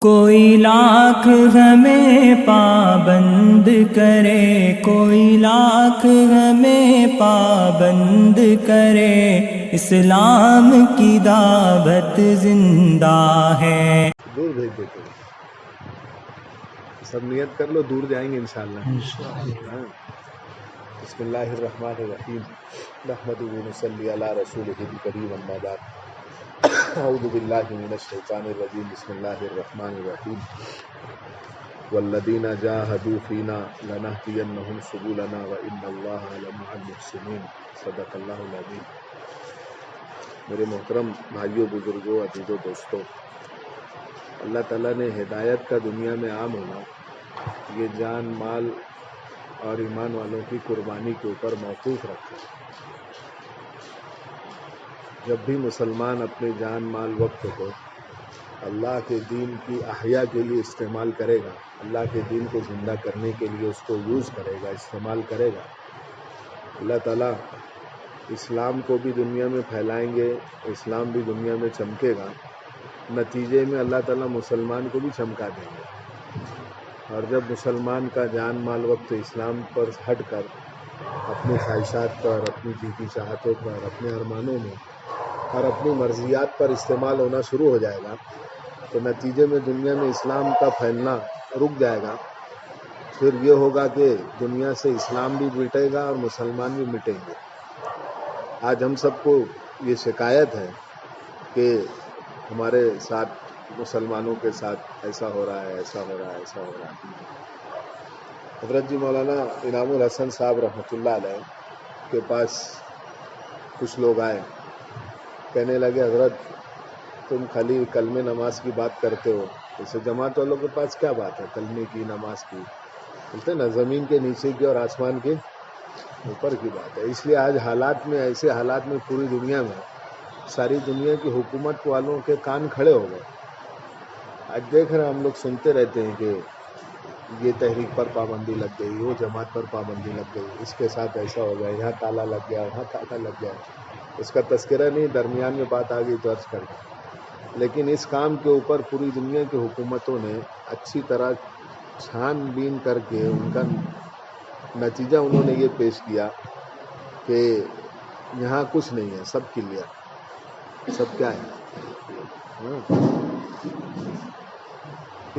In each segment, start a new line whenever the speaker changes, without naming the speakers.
کوئی لاکھ ہمیں پابند کرے، کوئی لاکھ ہمیں پابند کرے، اسلام کی دعوت زندہ ہے۔
دور بھیج دیتے ہیں، سب نیت کر لو، دور جائیں گے انشاءاللہ۔ بسم اللہ الرحمن الرحیم، نحمدہ و نصلی علی رسولہ الکریم، اما بعد، اعوذ باللہ من الشیطان الرجیم، بسم اللہ الرحمن الرحیم، والذین جاہدوا فینا لنہدینہم سبلنا وان اللہ لمع المحسنین، صدق اللہ العظیم۔ میرے محترم بھائیوں، بزرگوں، عزیزوں، دوستوں، اللہ تعالیٰ نے ہدایت کا دنیا میں عام ہونا یہ جان، مال اور ایمان والوں کی قربانی کے اوپر موقوف رکھا۔ جب بھی مسلمان اپنے جان، مال، وقت کو اللہ کے دین کی احیا کے لیے استعمال کرے گا، اللہ کے دین کو زندہ کرنے کے لیے اس کو یوز کرے گا، استعمال کرے گا، اللہ تعالیٰ اسلام کو بھی دنیا میں پھیلائیں گے، اسلام بھی دنیا میں چمکے گا، نتیجے میں اللہ تعالیٰ مسلمان کو بھی چمکا دیں گے۔ اور جب مسلمان کا جان، مال، وقت اسلام پر ہٹ کر اپنی خواہشات پر، اپنی جیتی چاہتوں پر، اپنے ارمانوں میں اور اپنی مرضیات پر استعمال ہونا شروع ہو جائے گا تو نتیجے میں دنیا میں اسلام کا پھیلنا رک جائے گا۔ پھر یہ ہوگا کہ دنیا سے اسلام بھی مٹے گا اور مسلمان بھی مٹیں گے۔ آج ہم سب کو یہ شکایت ہے کہ ہمارے ساتھ، مسلمانوں کے ساتھ ایسا ہو رہا ہے، ایسا ہو رہا ہے، ایسا ہو رہا ہے۔ حضرت جی مولانا انعام الحسن صاحب رحمۃ اللہ علیہ کے پاس کچھ لوگ آئے، کہنے لگے حضرت تم خالی کلمہ نماز کی بات کرتے ہو، جیسے جماعت والوں کے پاس کیا بات ہے کلمے کی، نماز کی، بولتے نا زمین کے نیچے کی اور آسمان کے اوپر کی بات ہے۔ اس لیے آج حالات میں، ایسے حالات میں پوری دنیا میں ساری دنیا کی حکومت والوں کے کان کھڑے ہو گئے۔ آج دیکھ رہے ہیں ہم لوگ، سنتے رہتے ہیں کہ یہ تحریک پر پابندی لگ گئی، وہ جماعت پر پابندی لگ گئی، اس کے ساتھ ایسا ہو گیا، یہاں تالا لگ گیا، وہاں تالا لگ گیا۔ اس کا تذکرہ نہیں، درمیان میں بات آ گئی تو عرض کر دیں۔ لیکن اس کام کے اوپر پوری دنیا کی حکومتوں نے اچھی طرح چھان بین کر کے ان کا نتیجہ انہوں نے یہ پیش کیا کہ یہاں کچھ نہیں ہے، سب کلیئر، سب کیا ہے۔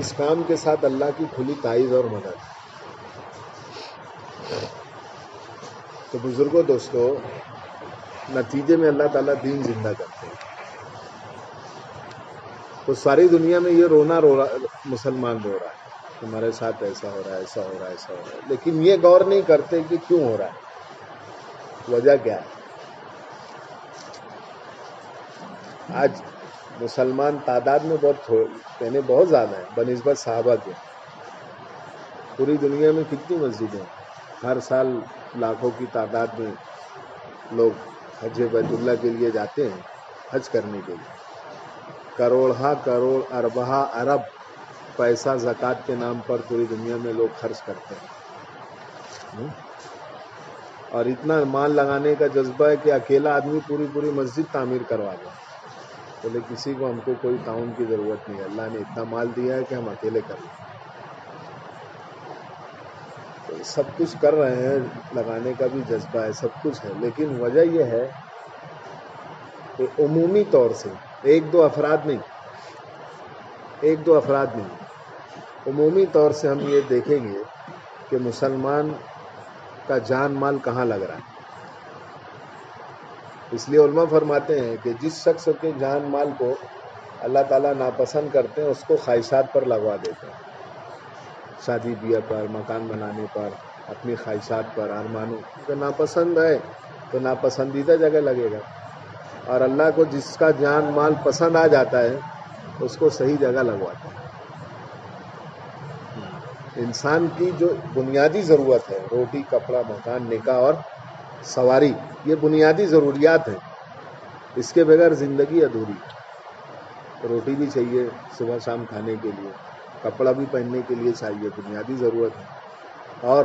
اس کام کے ساتھ اللہ کی کھلی تائید اور مدد۔ تو بزرگوں، دوستوں، نتیجے میں اللہ تعالیٰ دین زندہ کرتے ہیں۔ تو ساری دنیا میں یہ رونا رو رہا، مسلمان رو رہا ہے، ہمارے ساتھ ایسا ہو رہا ہے، ایسا ہو رہا ہے، ایسا ہو رہا ہے، لیکن یہ غور نہیں کرتے کہ کیوں ہو رہا ہے، وجہ کیا ہے۔ آج مسلمان تعداد میں یعنی بہت زیادہ ہے بنسبت صحابہ کے۔ پوری دنیا میں کتنی مسجدیں ہیں، ہر سال لاکھوں کی تعداد میں لوگ حج بیت اللہ کے لیے جاتے ہیں، حج کرنے کے لیے۔ کروڑہا کروڑ، اربہا ارب پیسہ زکوٰۃ کے نام پر پوری دنیا میں لوگ خرچ کرتے ہیں، اور اتنا مال لگانے کا جذبہ ہے کہ اکیلا آدمی پوری مسجد تعمیر کروا دے، بولے کسی کو، ہم کو کوئی تعاون کی ضرورت نہیں ہے، اللہ نے اتنا مال دیا ہے کہ ہم اکیلے کر لیں۔ تو سب کچھ کر رہے ہیں، لگانے کا بھی جذبہ ہے، سب کچھ ہے، لیکن وجہ یہ ہے کہ عمومی طور سے ایک دو افراد نہیں، عمومی طور سے ہم یہ دیکھیں گے کہ مسلمان کا جان مال کہاں لگ رہا ہے۔ اس لیے علماء فرماتے ہیں کہ جس شخص کے جان مال کو اللہ تعالیٰ ناپسند کرتے ہیں اس کو خواہشات پر لگوا دیتے ہیں، شادی بیاہ پر، مکان بنانے پر، اپنی خواہشات پر، ارمانوں کو ناپسند ہے تو ناپسندیدہ جگہ لگے گا، اور اللہ کو جس کا جان مال پسند آ جاتا ہے اس کو صحیح جگہ لگواتا ہے۔ انسان کی جو بنیادی ضرورت ہے، روٹی، کپڑا، مکان، نکاح اور سواری، یہ بنیادی ضروریات ہیں، اس کے بغیر زندگی ادھوری ہے۔ روٹی بھی چاہیے صبح شام کھانے کے لیے، کپڑا بھی پہننے کے لیے چاہیے، بنیادی ضرورت ہے، اور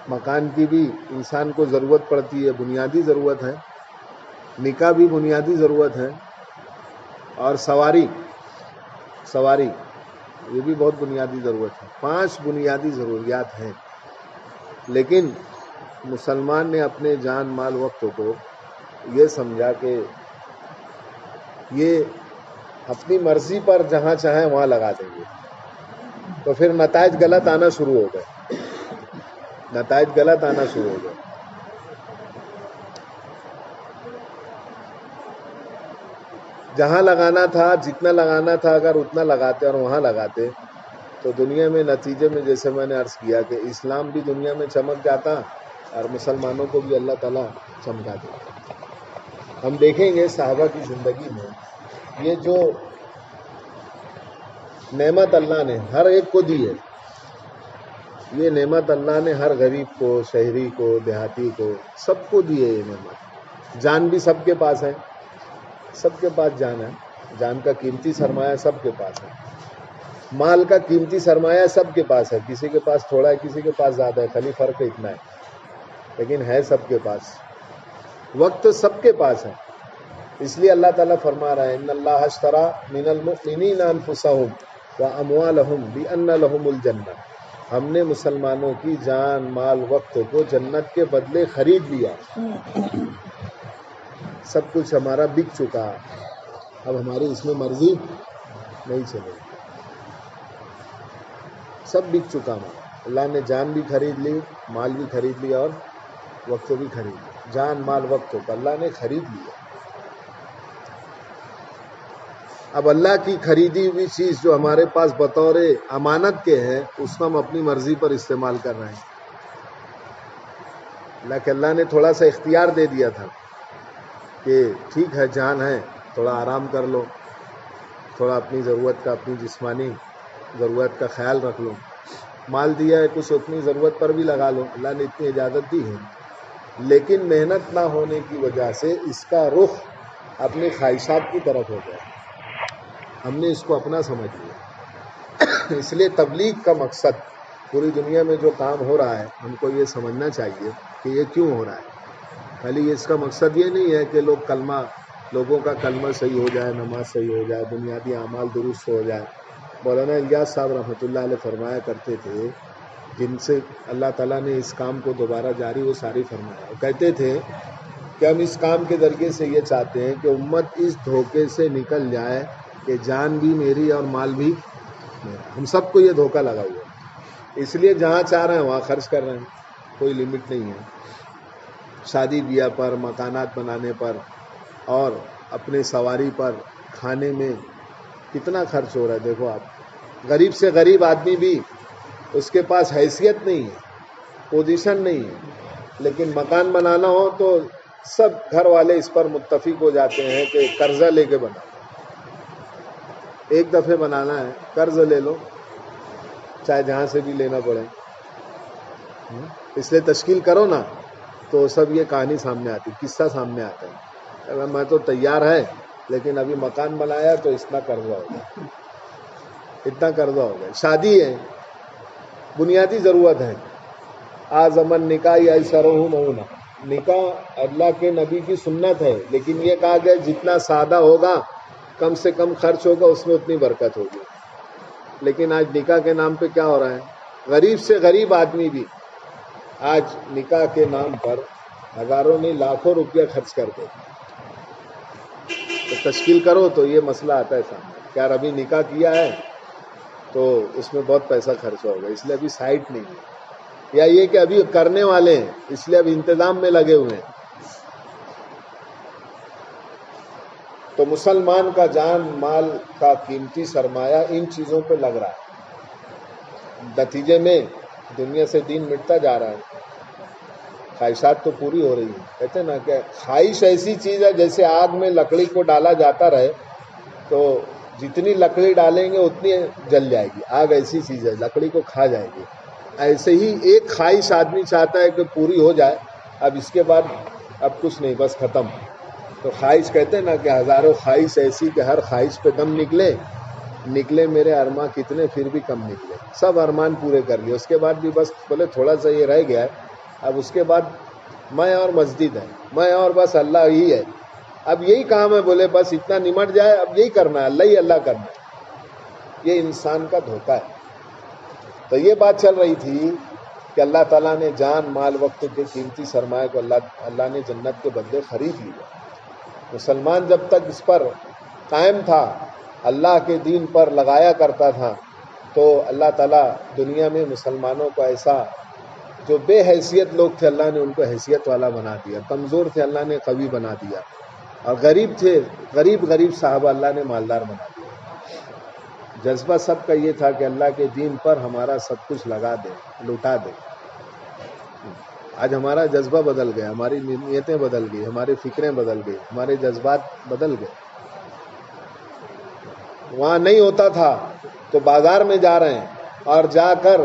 مکان کی بھی انسان کو ضرورت پڑتی ہے، بنیادی ضرورت ہے، نکاح بھی بنیادی ضرورت ہے، اور سواری یہ بھی بہت بنیادی ضرورت ہے. 5 بنیادی ضروریات ہیں، لیکن مسلمان نے اپنے جان مال وقت کو یہ سمجھا کہ یہ اپنی مرضی پر جہاں چاہیں وہاں لگا دیں گے، تو پھر نتائج غلط آنا شروع ہو گئے. جہاں لگانا تھا، جتنا لگانا تھا، اگر اتنا لگاتے اور وہاں لگاتے تو دنیا میں نتیجے میں جیسے میں نے عرض کیا کہ اسلام بھی دنیا میں چمک جاتا اور مسلمانوں کو بھی اللہ تعالیٰ چمکا دیتا. ہم دیکھیں گے صحابہ کی زندگی میں یہ جو نعمت اللہ نے ہر ایک کو دی ہے، یہ نعمت اللہ نے ہر غریب کو، شہری کو، دیہاتی کو، سب کو دی ہے یہ نعمت. جان بھی سب کے پاس ہے، سب کے پاس جان ہے. جان کا قیمتی سرمایہ سب کے پاس ہے. مال کا قیمتی سرمایہ سب کے پاس ہے. کسی کے پاس تھوڑا ہے، کسی کے پاس زیادہ ہے، خالی فرق اتنا ہے، لیکن ہے سب کے پاس. وقت سب کے پاس ہے. اس لیے اللہ تعالیٰ فرما رہا ہے ان اللہ اشترى من المؤمنین انفسهم واموالهم بان لهم الجنہ. ہم نے مسلمانوں کی جان مال وقت کو جنت کے بدلے خرید لیا. سب کچھ ہمارا بک چکا، اب ہماری اس میں مرضی نہیں چلے گی. سب بک چکا ہمارا. اللہ نے جان بھی خرید لی، مال بھی خرید لیا اور وقت بھی خرید لیا. جان مال وقت کو اللہ نے خرید لیا. اب اللہ کی خریدی ہوئی چیز جو ہمارے پاس بطور امانت کے ہے، اس کو ہم اپنی مرضی پر استعمال کر رہے ہیں. اللہ نے تھوڑا سا اختیار دے دیا تھا کہ ٹھیک ہے جان ہے، تھوڑا آرام کر لو، تھوڑا اپنی ضرورت کا، اپنی جسمانی ضرورت کا خیال رکھ لو. مال دیا ہے، کچھ اپنی ضرورت پر بھی لگا لو. اللہ نے اتنی اجازت دی ہے، لیکن محنت نہ ہونے کی وجہ سے اس کا رخ اپنی خواہشات کی طرف ہو گیا. ہم نے اس کو اپنا سمجھ لیا. اس لیے تبلیغ کا مقصد، پوری دنیا میں جو کام ہو رہا ہے، ہم کو یہ سمجھنا چاہیے کہ یہ کیوں ہو رہا ہے. خالی اس کا مقصد یہ نہیں ہے کہ لوگوں کا کلمہ صحیح ہو جائے، نماز صحیح ہو جائے، بنیادی اعمال درست ہو جائے. مولانا الیاس صاحب رحمۃ اللہ علیہ فرمایا کرتے تھے، جن سے اللہ تعالیٰ نے اس کام کو دوبارہ جاری و ساری فرمایا. وہ کہتے تھے کہ ہم اس کام کے ذریعے سے یہ چاہتے ہیں کہ امت اس دھوکے سے نکل جائے کہ جان بھی میری اور مال بھی میرا. ہم سب کو یہ دھوکہ لگا ہوا ہے، اس لیے جہاں چاہ رہے ہیں وہاں خرچ کر رہے ہیں. کوئی لمٹ نہیں ہے. شادی بیاہ پر، مکانات بنانے پر اور اپنے سواری پر، کھانے میں کتنا خرچ ہو رہا ہے. دیکھو آپ، غریب سے غریب آدمی بھی اس کے پاس حیثیت نہیں ہے، پوزیشن نہیں ہے، لیکن مکان بنانا ہو تو سب گھر والے اس پر متفق ہو جاتے ہیں کہ قرضہ لے کے بنا. ایک دفعہ بنانا ہے، قرض لے لو، چاہے جہاں سے بھی لینا پڑے. اس لیے تشکیل کرو نا تو سب یہ کہانی سامنے آتی، قصہ سامنے آتا ہے. میں تو تیار ہے، لیکن ابھی مکان بنایا تو اتنا قرضہ ہو گیا، اتنا قرضہ ہو گیا. شادی ہے، بنیادی ضرورت ہے. آزمن نکاح یا ایسرہ مونا، نکاح اللہ کے نبی کی سنت ہے، لیکن یہ کہا گیا جتنا سادہ ہوگا، کم سے کم خرچ ہوگا، اس میں اتنی برکت ہوگی. لیکن آج نکاح کے نام پہ کیا ہو رہا ہے؟ غریب سے غریب آدمی بھی آج نکاح کے نام پر ہزاروں نہیں لاکھوں روپیہ خرچ کرتے. تو تشکیل کرو تو یہ مسئلہ آتا ہے سامنے کہ یار ابھی نکاح کیا ہے تو اس میں بہت پیسہ خرچ ہوگا، اس لیے ابھی سائٹ نہیں ہے، یا یہ کہ ابھی کرنے والے ہیں اس لیے اب انتظام میں لگے ہوئے ہیں. تو مسلمان کا جان مال کا قیمتی سرمایہ ان چیزوں پہ لگ رہا ہے. نتیجے میں دنیا سے دین مٹتا جا رہا ہے. خواہشات تو پوری ہو رہی ہے. کہتے ہیں نا کہ خواہش ایسی چیز ہے جیسے آگ میں لکڑی کو ڈالا جاتا رہے تو جتنی لکڑی ڈالیں گے اتنی جل جائے گی. آگ ایسی چیز ہے، لکڑی کو کھا جائے گی. ایسے ہی ایک خواہش آدمی چاہتا ہے کہ پوری ہو جائے، اب اس کے بعد اب کچھ نہیں، بس ختم. تو خواہش کہتے ہیں نا کہ ہزاروں خواہش ایسی کہ ہر خواہش پہ دم نکلے میرے ارمان کتنے پھر بھی کم نکلے. سب ارمان پورے کر لیے، اس کے بعد بھی بس بولے تھوڑا سا یہ رہ گیا ہے، اب اس کے بعد میں اور مسجد ہے، میں اور بس اللہ ہی ہے، اب یہی کام ہے. بولے بس اتنا نمٹ جائے، اب یہی کرنا ہے، اللہ ہی اللہ کرنا ہے. یہ انسان کا دھوکہ ہے۔ تو یہ بات چل رہی تھی کہ اللہ تعالیٰ نے جان مال وقت کے قیمتی سرمایہ کو اللہ نے جنت کے بدلے خرید لیا۔ مسلمان جب تک اس پر قائم تھا، اللہ کے دین پر لگایا کرتا تھا، تو اللہ تعالیٰ دنیا میں مسلمانوں کو ایسا، جو بے حیثیت لوگ تھے اللہ نے ان کو حیثیت والا بنا دیا، کمزور تھے اللہ نے قوی بنا دیا، اور غریب تھے غریب صحابہ اللہ نے مالدار بنا دیا۔ جذبہ سب کا یہ تھا کہ اللہ کے دین پر ہمارا سب کچھ لگا دے، لوٹا دے۔ آج ہمارا جذبہ بدل گیا، ہماری نیتیں بدل گئی، ہماری فکریں بدل گئی، ہمارے جذبات بدل گئے۔ وہاں نہیں ہوتا تھا تو بازار میں جا رہے ہیں، اور جا کر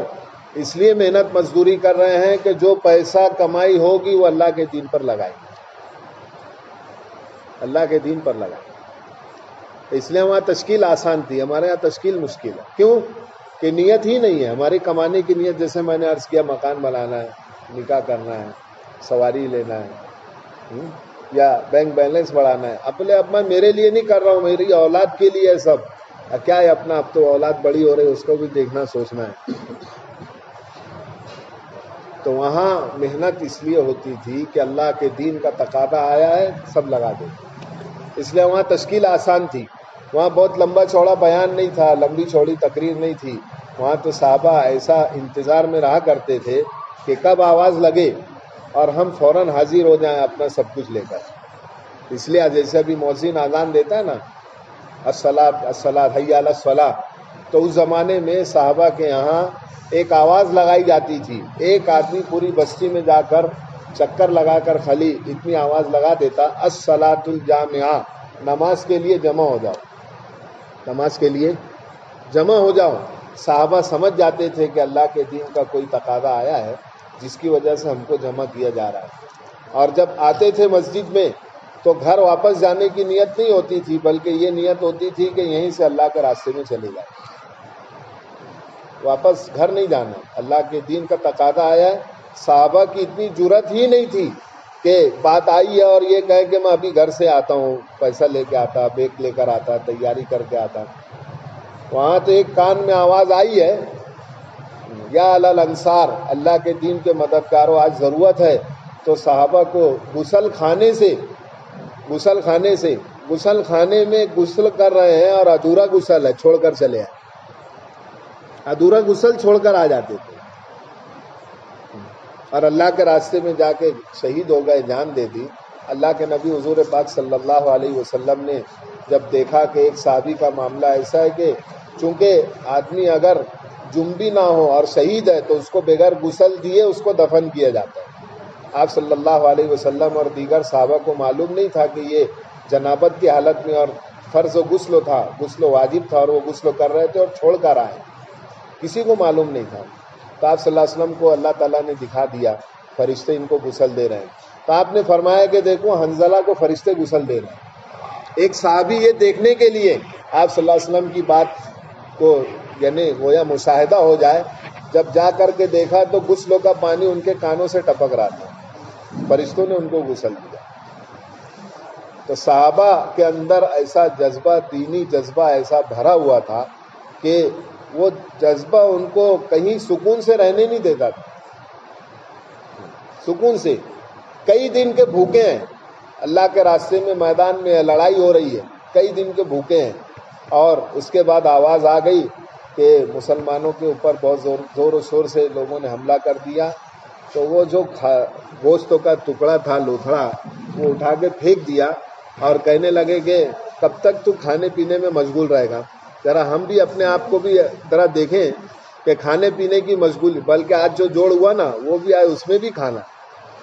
اس لیے محنت مزدوری کر رہے ہیں کہ جو پیسہ کمائی ہوگی وہ اللہ کے دین پر لگائیں گے، اللہ کے دین پر لگائیں گے۔ اس لیے وہاں تشکیل آسان تھی، ہمارے یہاں تشکیل مشکل ہے۔ کیوں؟ کہ نیت ہی نہیں ہے ہماری کمانے کی نیت۔ جیسے میں نے عرض کیا، مکان بنانا ہے، نکاح کرنا ہے، سواری لینا ہے، یا بینک بیلنس بڑھانا ہے۔ اب میں میرے لیے نہیں کر رہا ہوں، میری اولاد کے لیے ہے سب۔ کیا ہے اپنا، اب تو اولاد بڑی ہو رہی ہے، اس کو بھی دیکھنا سوچنا ہے۔ تو وہاں محنت اس لیے ہوتی تھی کہ اللہ کے دین کا تقاضا آیا ہے، سب لگا دے۔ اس لیے وہاں تشکیل آسان تھی، وہاں بہت لمبا چوڑا بیان نہیں تھا، لمبی چوڑی تقریر نہیں تھی۔ وہاں تو صحابہ ایسا انتظار میں رہا کرتے تھے کہ کب آواز لگے اور ہم فوراً حاضر ہو جائیں اپنا سب کچھ لے کر۔ اس لیے جیسے ابھی مؤذن اذان دیتا ہے نا، الصلاۃ الصلاۃ حی علی الصلاۃ، تو اس زمانے میں صحابہ کے یہاں ایک آواز لگائی جاتی تھی۔ ایک آدمی پوری بستی میں جا کر چکر لگا کر خالی اتنی آواز لگا دیتا، الصلاۃ الجامعہ، نماز کے لیے جمع ہو جاؤ، نماز کے لیے جمع ہو جاؤ۔ صحابہ سمجھ جاتے تھے کہ اللہ کے دین کا کوئی تقاضا آیا ہے جس کی وجہ سے ہم کو جمع کیا جا رہا ہے۔ اور جب آتے تھے مسجد میں تو گھر واپس جانے کی نیت نہیں ہوتی تھی، بلکہ یہ نیت ہوتی تھی کہ یہیں سے اللہ کے راستے میں چلے جائیں، واپس گھر نہیں جانا۔ اللہ کے دین کا تقاضا آیا ہے۔ صحابہ کی اتنی جرأت ہی نہیں تھی کہ بات آئی ہے اور یہ کہے کہ میں ابھی گھر سے آتا ہوں، پیسہ لے کے آتا، بیگ لے کر آتا، تیاری کر کے آتا۔ وہاں تو ایک کان میں آواز آئی ہے، یا اہل الانصار، اللہ کے دین کے مددگاروں آج ضرورت ہے، تو صحابہ کو غسل خانے میں غسل کر رہے ہیں اور ادھورا غسل ہے، چھوڑ کر چلے آئے، ادھورا غسل چھوڑ کر آ جاتے تھے، اور اللہ کے راستے میں جا کے شہید ہو گئے، جان دے دی۔ اللہ کے نبی حضور پاک صلی اللہ علیہ وسلم نے جب دیکھا کہ ایک صحابی کا معاملہ ایسا ہے کہ چونکہ آدمی اگر جنبی نہ ہو اور شہید ہے تو اس کو بغیر غسل دیے اس کو دفن کیا جاتا ہے۔ آپ صلی اللہ علیہ وسلم اور دیگر صحابہ کو معلوم نہیں تھا کہ یہ جنابت کی حالت میں اور فرض و غسل تھا، غسل واجب تھا، اور وہ غسل کر رہے تھے اور چھوڑ کر آئے، کسی کو معلوم نہیں تھا۔ تو آپ صلی اللہ علیہ وسلم کو اللہ تعالیٰ نے دکھا دیا، فرشتے ان کو غسل دے رہے ہیں۔ تو آپ نے فرمایا کہ دیکھو حنظلہ کو فرشتے غسل دے رہے ہیں۔ ایک صحابی یہ دیکھنے کے لیے آپ صلی اللہ علیہ وسلم کی بات کو یعنی گویا مشاہدہ ہو جائے، جب جا کر کے دیکھا تو غسلوں کا پانی ان کے کانوں سے ٹپک رہا تھا، فرشتوں نے ان کو غسل دیا۔ تو صحابہ کے اندر ایسا جذبہ، دینی جذبہ ایسا بھرا ہوا تھا کہ وہ جذبہ ان کو کہیں سکون سے رہنے نہیں دیتا تھا، سکون سے۔ کئی دن کے بھوکے ہیں، اللہ کے راستے میں میدان میں لڑائی ہو رہی ہے، کئی دن کے بھوکے ہیں، اور اس کے بعد آواز آ گئی کہ مسلمانوں کے اوپر بہت زور و شور سے لوگوں نے حملہ کر دیا۔ تو وہ جو گوشتوں کا ٹکڑا تھا، لوتھڑا، وہ اٹھا کے پھینک دیا اور کہنے لگے کہ کب تک تو کھانے پینے میں مشغول رہے گا، ذرا ہم بھی اپنے آپ کو بھی ذرا دیکھیں کہ کھانے پینے کی مشغولی، بلکہ آج جو جوڑ ہوا نا وہ بھی آئے، اس میں بھی کھانا،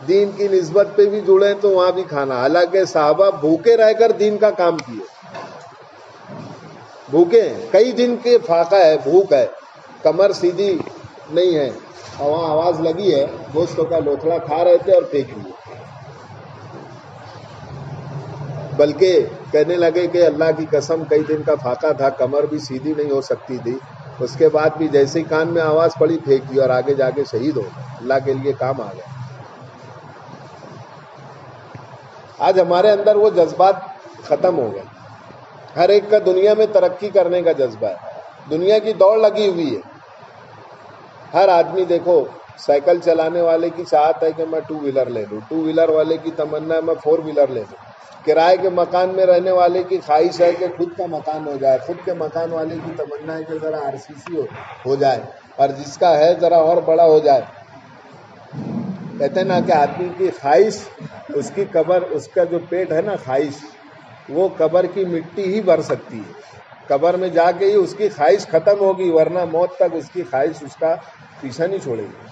دین کی نسبت پہ بھی جڑے تو وہاں بھی کھانا۔ حالانکہ صحابہ بھوکے رہ کر دین کا کام کیے، بھوکے ہیں، کئی دن کے فاقہ ہے، بھوک ہے، کمر سیدھی نہیں ہے، اور وہاں آواز لگی ہے، گوشتوں کا لوتھڑا کھا رہے تھے اور پھینک لیے، بلکہ کہنے لگے کہ اللہ کی قسم کئی دن کا فاقہ تھا، کمر بھی سیدھی نہیں ہو سکتی تھی، اس کے بعد بھی جیسے ہی کان میں آواز پڑی پھینک دی اور آگے جا کے شہید ہو گئے، اللہ کے لیے کام آ گئے۔ آج ہمارے اندر وہ جذبات ختم ہو گئے، ہر ایک کا دنیا میں ترقی کرنے کا جذبہ ہے، دنیا کی دوڑ لگی ہوئی ہے. ہر آدمی دیکھو سائیکل چلانے والے کی چاہت ہے کہ میں 2 ویلر لے لوں، 2 ویلر والے کی تمنا ہے میں 4 ویلر لے لوں، کرائے کے مکان میں رہنے والے کی خواہش ہے کہ خود کا مکان ہو جائے، خود کے مکان والے کی تمنا ہے کہ ذرا RCC ہو جائے، اور جس کا ہے ذرا اور بڑا ہو جائے. کہتے ہیں نا کہ آدمی کی خواہش، اس کی قبر، اس کا جو پیٹ ہے نا خواہش، وہ قبر کی مٹی ہی بھر سکتی ہے. قبر میں جا کے ہی اس کی خواہش ختم ہوگی، ورنہ موت تک اس کی خواہش اس کا پیچھا نہیں چھوڑے گی.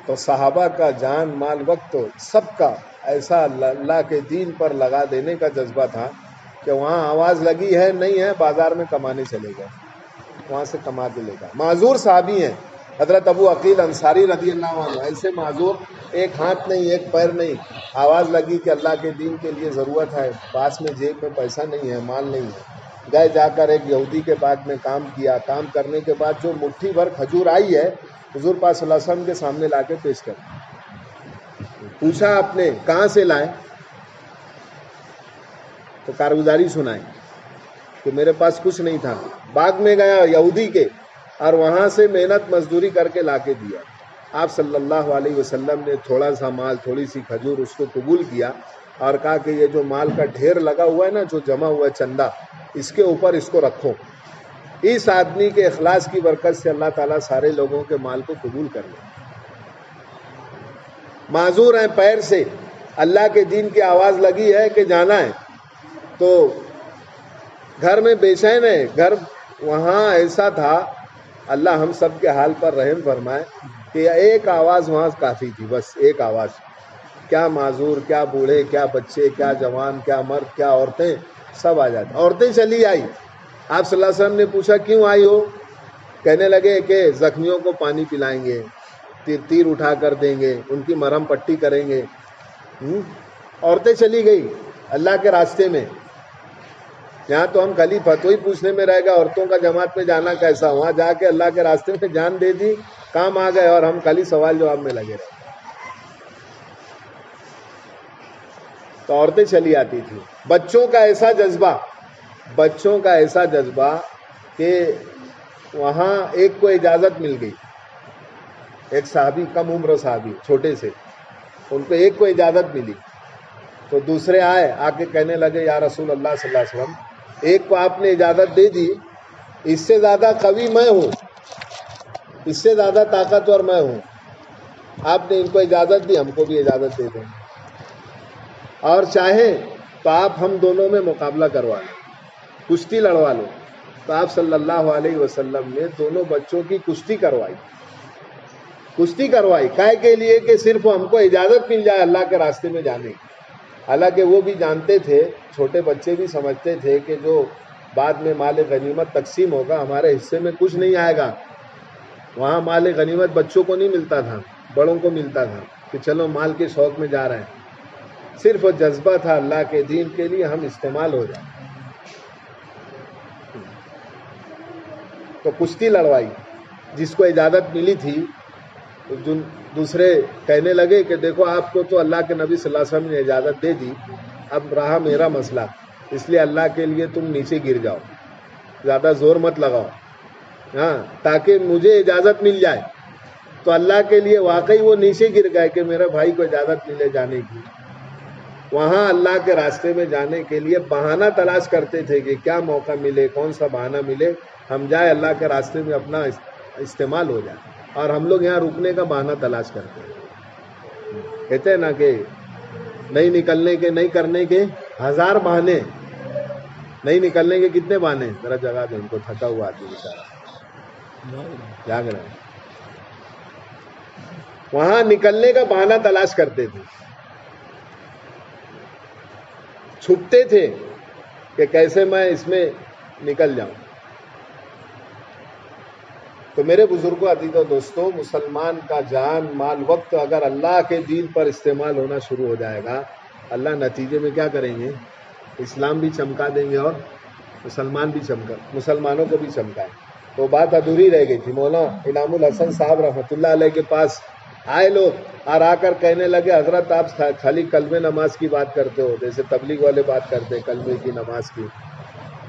تو صحابہ کا جان مال وقت سب کا ایسا اللہ کے دین پر لگا دینے کا جذبہ تھا کہ وہاں آواز لگی ہے نہیں ہے، بازار میں کمانے چلے گئے، وہاں سے کما کے لے گا. معذور صحابی ہیں حضرت ابو عقیل انصاری رضی اللہ عنہ، ایسے معذور، ایک ہاتھ نہیں ایک پیر نہیں. آواز لگی کہ اللہ کے دین کے لیے ضرورت ہے، پاس میں جیب میں پیسہ نہیں ہے، مال نہیں ہے. گئے جا کر ایک یہودی کے پاس میں کام کیا. کام کرنے کے بعد جو مٹھی بھر کھجور آئی ہے حضور پاک صلی اللہ علیہ وسلم کے سامنے لا کے پیش کر. پوچھا آپ نے کہاں سے لائے؟ تو کارگزاری سنائی کہ میرے پاس کچھ نہیں تھا، باغ میں گیا یہودی کے اور وہاں سے محنت مزدوری کر کے لا کے دیا. آپ صلی اللہ علیہ وسلم نے تھوڑا سا مال، تھوڑی سی کھجور اس کو قبول کیا اور کہا کہ یہ جو مال کا ڈھیر لگا ہوا ہے نا، جو جمع ہوا ہے چندہ، اس کے اوپر اس کو رکھو. اس آدمی کے اخلاص کی برکت سے اللہ تعالیٰ سارے لوگوں کے مال کو قبول کر لے. معذور ہیں پیر سے، اللہ کے دین کی آواز لگی ہے کہ جانا ہے، تو گھر میں بے چین ہے. گھر وہاں ایسا تھا، اللہ ہم سب کے حال پر رحم فرمائے، کہ ایک آواز وہاں کافی تھی، بس ایک آواز. کیا معذور، کیا بوڑھے، کیا بچے، کیا جوان، کیا مرد، کیا عورتیں، سب آ جاتے. عورتیں چلی آئی. آپ صلی اللہ علیہ وسلم نے پوچھا کیوں آئی ہو؟ کہنے لگے کہ زخمیوں کو پانی پلائیں گے، تیر اٹھا کر دیں گے، ان کی مرہم پٹی کریں گے. عورتیں چلی گئی اللہ کے راستے میں. یہاں تو ہم خالی فتوی پوچھنے میں رہ گئے، عورتوں کا جماعت میں جانا کیسا. وہاں جا کے اللہ کے راستے میں جان دے دی، کام آ گئے، اور ہم خالی سوال جواب میں لگے رہے. تو عورتیں چلی آتی تھی. بچوں کا ایسا جذبہ کہ وہاں ایک کو اجازت مل گئی، ایک صحابی، کم عمر صحابی، چھوٹے سے، ان کو ایک کو اجازت ملی. تو دوسرے آئے، آ کے کہنے لگے یا رسول اللہ صلی اللہ علیہ وسلم، ایک کو آپ نے اجازت دے دی، اس سے زیادہ قوی میں ہوں، اس سے زیادہ طاقتور میں ہوں، آپ نے ان کو اجازت دی، ہم کو بھی اجازت دے دیں، اور چاہیں تو آپ ہم دونوں میں مقابلہ کروا لیں، کشتی لڑوا لو. تو آپ صلی اللہ علیہ وسلم نے دونوں بچوں کی کشتی کروائی. کائے کے لیے کہ صرف ہم کو اجازت مل جائے اللہ کے راستے میں جانے کی. حالانکہ وہ بھی جانتے تھے، چھوٹے بچے بھی سمجھتے تھے کہ جو بعد میں مال غنیمت تقسیم ہوگا ہمارے حصے میں کچھ نہیں آئے گا. وہاں مال غنیمت بچوں کو نہیں ملتا تھا، بڑوں کو ملتا تھا، کہ چلو مال کے شوق میں جا رہے ہیں. صرف جذبہ تھا اللہ کے دین کے لیے ہم استعمال ہو جائیں. تو کشتی لڑوائی. جس کو اجازت ملی تھی، دوسرے کہنے لگے کہ دیکھو آپ کو تو اللہ کے نبی صلی اللہ علیہ وسلم نے اجازت دے دی، اب رہا میرا مسئلہ، اس لیے اللہ کے لیے تم نیچے گر جاؤ، زیادہ زور مت لگاؤ، ہاں، تاکہ مجھے اجازت مل جائے. تو اللہ کے لیے واقعی وہ نیچے گر گئے کہ میرے بھائی کو اجازت ملے جانے کی. وہاں اللہ کے راستے میں جانے کے لیے بہانہ تلاش کرتے تھے کہ کیا موقع ملے، کون سا بہانہ ملے، ہم جائے اللہ کے راستے میں اپنا استعمال ہو جائے. اور ہم لوگ یہاں رکنے کا بہانہ تلاش کرتے ہیں. کہتے ہیں نا کہ نہیں نکلنے کے، نہیں کرنے کے 1000 بہانے. نہیں نکلنے کے کتنے بہانے؟ ذرا جگہ دیں ان کو، تھکا ہوا آدمی بیچارہ جاگ رہا ہے. وہاں نکلنے کا بہانہ تلاش کرتے تھے، چھپتے تھے کہ کیسے میں اس میں نکل جاؤں. تو میرے بزرگوں، عزیزوں، دوستوں، مسلمان کا جان مال وقت اگر اللہ کے دین پر استعمال ہونا شروع ہو جائے گا، اللہ نتیجے میں کیا کریں گے؟ اسلام بھی چمکا دیں گے اور مسلمانوں کو بھی چمکائیں. تو بات ادھوری رہ گئی تھی. مولانا انعام الحسن صاحب رحمۃ اللہ علیہ کے پاس آئے لوگ اور آ کر کہنے لگے حضرت آپ خالی کلمہ نماز کی بات کرتے ہو، جیسے تبلیغ والے بات کرتے ہیں کلمے کی نماز کی.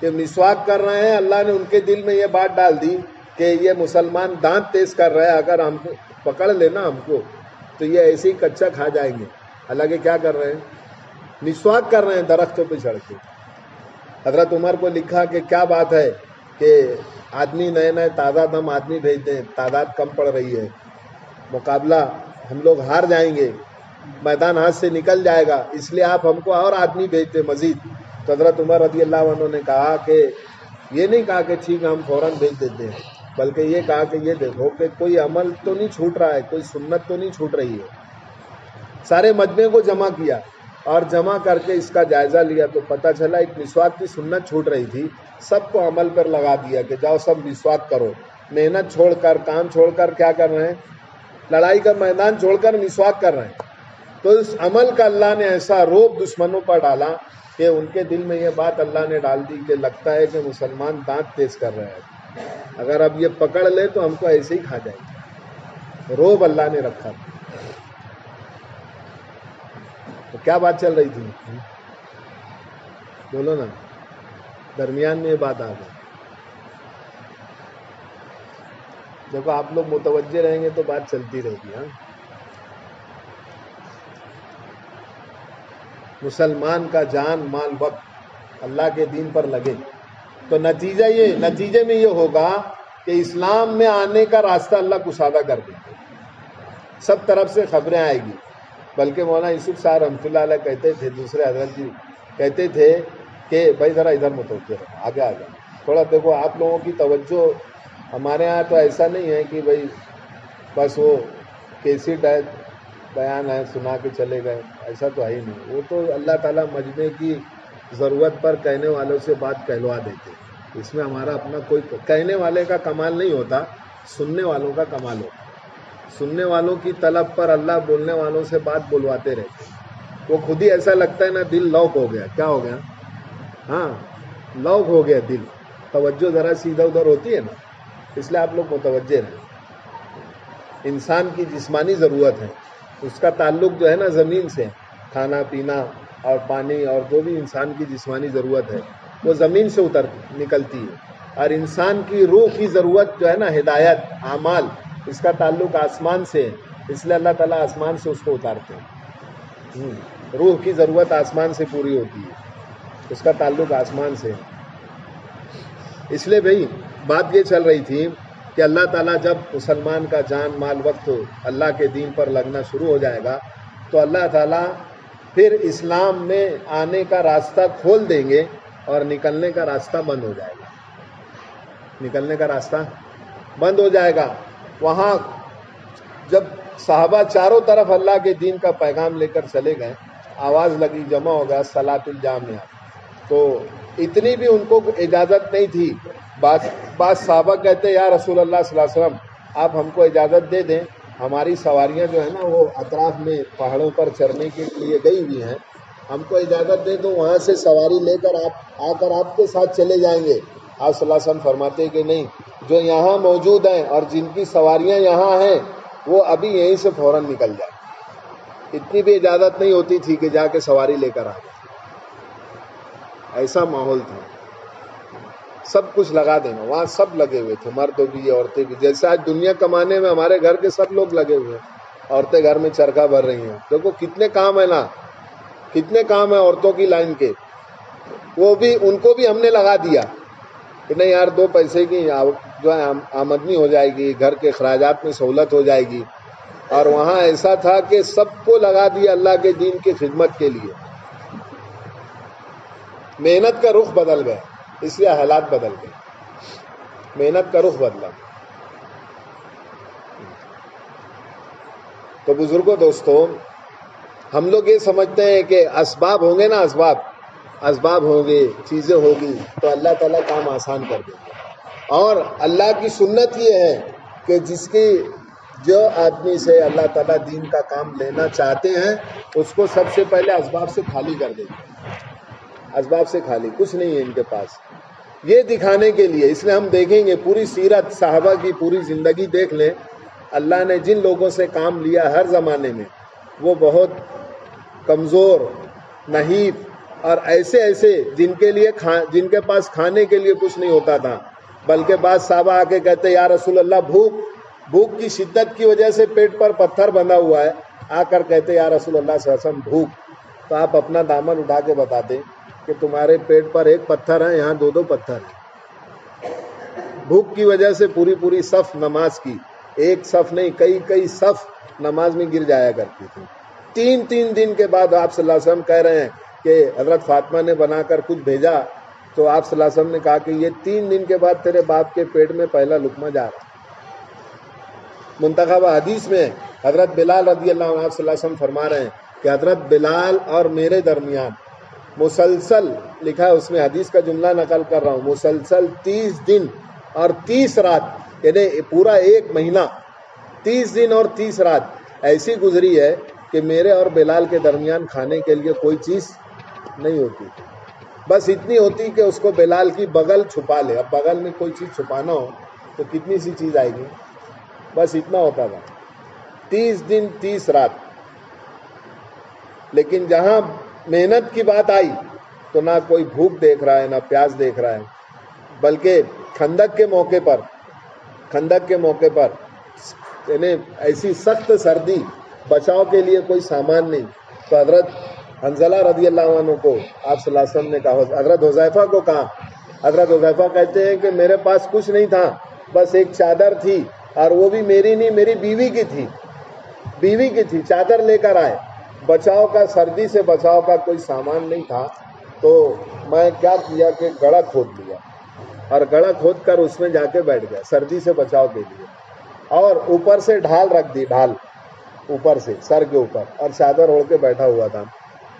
کہ مسواک کر رہے ہیں، اللہ نے ان کے دل میں یہ بات ڈال دی کہ یہ مسلمان دانت تیز کر رہے ہیں، اگر ہم کو پکڑ لینا ہم کو تو یہ ایسے ہی کچا کھا جائیں گے۔ حالانکہ کیا کر رہے ہیں؟ مسواک کر رہے ہیں درختوں پہ چڑھ کے۔ حضرت عمر کو لکھا کہ کیا بات ہے کہ آدمی نئے نئے تازہ دم آدمی بھیجتے ہیں، تعداد کم پڑ رہی ہے، مقابلہ ہم لوگ ہار جائیں گے، میدان ہاتھ سے نکل جائے گا، اس لیے آپ ہم کو اور آدمی بھیجتے مزید۔ تو حضرت عمر رضی اللہ عنہ نے کہا کہ یہ نہیں کہا کہ ٹھیک ہے ہم فوراً بھیج دیتے ہیں، بلکہ یہ کہا کہ یہ دیکھو کہ کوئی عمل تو نہیں چھوٹ رہا ہے، کوئی سنت تو نہیں چھوٹ رہی ہے۔ سارے مجمع کو جمع کیا اور جمع کر کے اس کا جائزہ لیا تو پتہ چلا ایک مسواک کی سنت چھوٹ رہی تھی، سب کو عمل پر لگا دیا کہ جاؤ سب مسواک کرو۔ محنت چھوڑ کر، کام چھوڑ کر کیا کر رہے ہیں؟ لڑائی کا میدان چھوڑ کر مسواک کر رہے ہیں۔ تو اس عمل کا اللہ نے ایسا روب دشمنوں پر ڈالا کہ ان کے دل میں یہ بات اللہ نے ڈال دی کہ لگتا ہے کہ مسلمان دانت تیز کر رہے ہیں، اگر اب یہ پکڑ لے تو ہم کو ایسے ہی کھا جائے گا۔ روب اللہ نے رکھا تھا۔ تو کیا بات چل رہی تھی؟ بولو نا، درمیان میں یہ بات آ گئی۔ دیکھو آپ لوگ متوجہ رہیں گے تو بات چلتی رہے گی۔ ہاں، مسلمان کا جان مال وقت اللہ کے دین پر لگے تو نتیجے میں یہ ہوگا کہ اسلام میں آنے کا راستہ اللہ کشادہ کر دے گا، سب طرف سے خبریں آئے گی۔ بلکہ مولانا یوسف صاحب رحمۃ اللہ علیہ کہتے تھے، دوسرے حضرت جی کہتے تھے کہ بھائی ذرا ادھر متوجہ رہو، آگے آگے تھوڑا دیکھو، آپ لوگوں کی توجہ ہمارے ہاں تو ایسا نہیں ہے کہ بھائی بس وہ کیسٹ ہے، بیان ہے، سنا کے چلے گئے، ایسا تو ہے ہی نہیں۔ وہ تو اللہ تعالیٰ مجمع کی ضرورت پر کہنے والوں سے بات کہلوا دیتے، اس میں ہمارا اپنا کوئی کہنے والے کا کمال نہیں ہوتا، سننے والوں کا کمال ہوتا۔ سننے والوں کی طلب پر اللہ بولنے والوں سے بات بلواتے رہتے، وہ خود ہی ایسا لگتا ہے نا دل لوک ہو گیا۔ کیا ہو گیا؟ ہاں، لوک ہو گیا دل، توجہ ذرا سیدھا ادھر ہوتی ہے نا، اس لیے آپ لوگ متوجہ رہیں۔ انسان کی جسمانی ضرورت ہے، اس کا تعلق جو ہے نا زمین سے، کھانا پینا اور پانی اور جو بھی انسان کی جسمانی ضرورت ہے وہ زمین سے نکلتی ہے، اور انسان کی روح کی ضرورت جو ہے نا ہدایت، اعمال، اس کا تعلق آسمان سے ہے، اس لیے اللہ تعالیٰ آسمان سے اس کو اتارتے ہیں۔ روح کی ضرورت آسمان سے پوری ہوتی ہے، اس کا تعلق آسمان سے ہے۔ اس لیے بھائی بات یہ چل رہی تھی کہ اللہ تعالیٰ جب مسلمان کا جان مال وقت اللہ کے دین پر لگنا شروع ہو جائے گا تو اللہ تعالیٰ پھر اسلام میں آنے کا راستہ کھول دیں گے اور نکلنے کا راستہ بند ہو جائے گا، نکلنے کا راستہ بند ہو جائے گا۔ وہاں جب صحابہ چاروں طرف اللہ کے دین کا پیغام لے کر چلے گئے، آواز لگی، جمع ہو گیا صلاۃ الجامعہ، تو اتنی بھی ان کو اجازت نہیں تھی۔ بعض صحابہ کہتے یا رسول اللہ صلی اللہ علیہ وسلم آپ ہم کو اجازت دے دیں، ہماری سواریاں جو ہے نا وہ اطراف میں پہاڑوں پر چرنے کے لیے گئی ہوئی ہیں، ہم کو اجازت دے دو، وہاں سے سواری لے کر آپ آپ کے ساتھ چلے جائیں گے۔ آپ صلی اللہ علیہ وسلم فرماتے ہیں کہ نہیں، جو یہاں موجود ہیں اور جن کی سواریاں یہاں ہیں وہ ابھی یہیں سے فوراً نکل جائیں۔ اتنی بھی اجازت نہیں ہوتی تھی کہ جا کے سواری لے کر آ جائیں، ایسا ماحول تھا۔ سب کچھ لگا دینا، وہاں سب لگے ہوئے تھے، مرد بھی عورتیں بھی، جیسے آج دنیا کمانے میں ہمارے گھر کے سب لوگ لگے ہوئے ہیں، عورتیں گھر میں چرخہ بھر رہی ہیں۔ دیکھو کتنے کام ہے نا، کتنے کام ہیں عورتوں کی لائن کے، وہ بھی ان کو بھی ہم نے لگا دیا کہ نہیں یار 2 پیسے کی جو ہے آمدنی ہو جائے گی، گھر کے اخراجات میں سہولت ہو جائے گی۔ اور وہاں ایسا تھا کہ سب کو لگا دیا اللہ کے دین کی خدمت کے لیے۔ محنت کا رخ بدل گیا، اس لیے حالات بدل گئے، محنت کا رخ بدلا۔ تو بزرگوں، دوستوں، ہم لوگ یہ سمجھتے ہیں کہ اسباب ہوں گے نا، اسباب ہوں گے، چیزیں ہوگی تو اللہ تعالیٰ کام آسان کر دیں گے۔ اور اللہ کی سنت یہ ہے کہ جو آدمی سے اللہ تعالیٰ دین کا کام لینا چاہتے ہیں اس کو سب سے پہلے اسباب سے خالی کر دیں گے، اسباب سے خالی، کچھ نہیں ہے ان کے پاس، یہ دکھانے کے لیے۔ اس لیے ہم دیکھیں گے پوری سیرت صحابہ کی پوری زندگی دیکھ لیں، اللہ نے جن لوگوں سے کام لیا ہر زمانے میں وہ بہت کمزور، نحیف اور ایسے ایسے جن کے پاس کھانے کے لیے کچھ نہیں ہوتا تھا، بلکہ بعض صحابہ آ کے کہتے یا رسول اللہ بھوک کی شدت کی وجہ سے پیٹ پر پتھر بندھا ہوا ہے، آ کر کہتے یا رسول اللہ صلی اللہ علیہ وسلم بھوک، تو آپ اپنا دامن اٹھا کے بتاتے کہ تمہارے پیٹ پر ایک پتھر ہے، یہاں دو پتھر ہیں۔ بھوک کی وجہ سے پوری صف نماز کی، ایک صف نہیں کئی صف نماز میں گر جایا کرتی تھی۔ 3 دن کے بعد آپ صلی اللہ علیہ وسلم کہہ رہے ہیں کہ حضرت فاطمہ نے بنا کر کچھ بھیجا، تو آپ صلی اللہ علیہ وسلم نے کہا کہ یہ 3 دن کے بعد تیرے باپ کے پیٹ میں پہلا لقمہ جا رہا ہے۔ منتخب حدیث میں حضرت بلال رضی اللہ عنہ صلی اللہ علیہ وسلم فرما رہے ہیں کہ حضرت بلال اور میرے درمیان مسلسل، لکھا ہے اس میں، حدیث کا جملہ نقل کر رہا ہوں، مسلسل 30 دن اور 30 رات، یعنی پورا 1 مہینہ 30 دن اور 30 رات ایسی گزری ہے کہ میرے اور بلال کے درمیان کھانے کے لیے کوئی چیز نہیں ہوتی، بس اتنی ہوتی کہ اس کو بلال کی بغل چھپا لے۔ اب بغل میں کوئی چیز چھپانا ہو تو کتنی سی چیز آئے گی، بس اتنا ہوتا تھا، 30 دن 30 رات۔ لیکن جہاں محنت کی بات آئی تو نہ کوئی بھوک دیکھ رہا ہے نہ پیاس دیکھ رہا ہے، بلکہ خندق کے موقع پر یعنی ایسی سخت سردی، بچاؤ کے لیے کوئی سامان نہیں، تو حضرت حنظلہ رضی اللہ عنہ کو آپ صلی اللہ علیہ وسلم نے کہا، حضرت حذیفہ کو کہا، حضرت حذیفہ کہتے ہیں کہ میرے پاس کچھ نہیں تھا، بس ایک چادر تھی، اور وہ بھی میری نہیں، میری بیوی کی تھی، چادر لے کر آئے، بچاؤ کا، سردی سے بچاؤ کا کوئی سامان نہیں تھا، تو میں کیا کیا کہ گڑھا کھود لیا، اور گڑھا کھود کر اس میں جا کے بیٹھ گیا سردی سے بچاؤ کے لیے، اور اوپر سے ڈھال رکھ دی، ڈھال اوپر سے سر کے اوپر، اور چادر اوڑھ کے بیٹھا ہوا تھا۔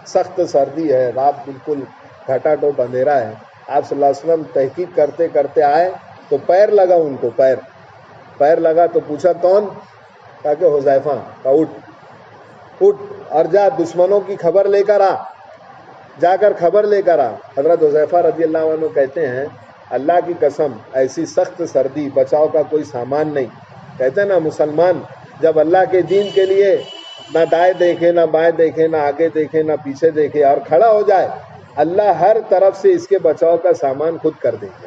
سخت سردی ہے، رات بالکل گھٹا ٹوپ اندھیرا ہے۔ آپ صلی اللہ علیہ وسلم تحقیق کرتے کرتے آئے تو پیر لگا، ان کو پیر لگا تو پوچھا کون؟ کہا کہ حذیفہ۔ کہا اٹھ اور جا دشمنوں کی خبر لے کر آ، جا کر خبر لے کر آ۔ حضرت حذیفہ رضی اللہ عنہ کہتے ہیں اللہ کی قسم ایسی سخت سردی، بچاؤ کا کوئی سامان نہیں، کہتے ہیں نا مسلمان جب اللہ کے دین کے لیے نہ دائیں دیکھے نہ بائیں دیکھے نہ آگے دیکھے نہ پیچھے دیکھے اور کھڑا ہو جائے، اللہ ہر طرف سے اس کے بچاؤ کا سامان خود کر دیں گے۔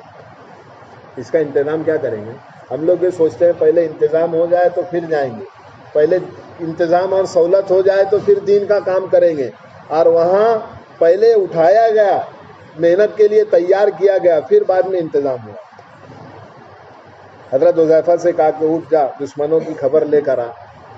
اس کا انتظام کیا کریں گے؟ ہم لوگ یہ سوچتے ہیں پہلے انتظام ہو جائے تو پھر جائیں گے، پہلے انتظام اور سہولت ہو جائے تو پھر دین کا کام کریں گے، اور وہاں پہلے اٹھایا گیا، محنت کے لیے تیار کیا گیا، پھر بعد میں انتظام ہوا۔ حضرت حذیفہ سے کہا کہ اٹھ جا دشمنوں کی خبر لے کر آ،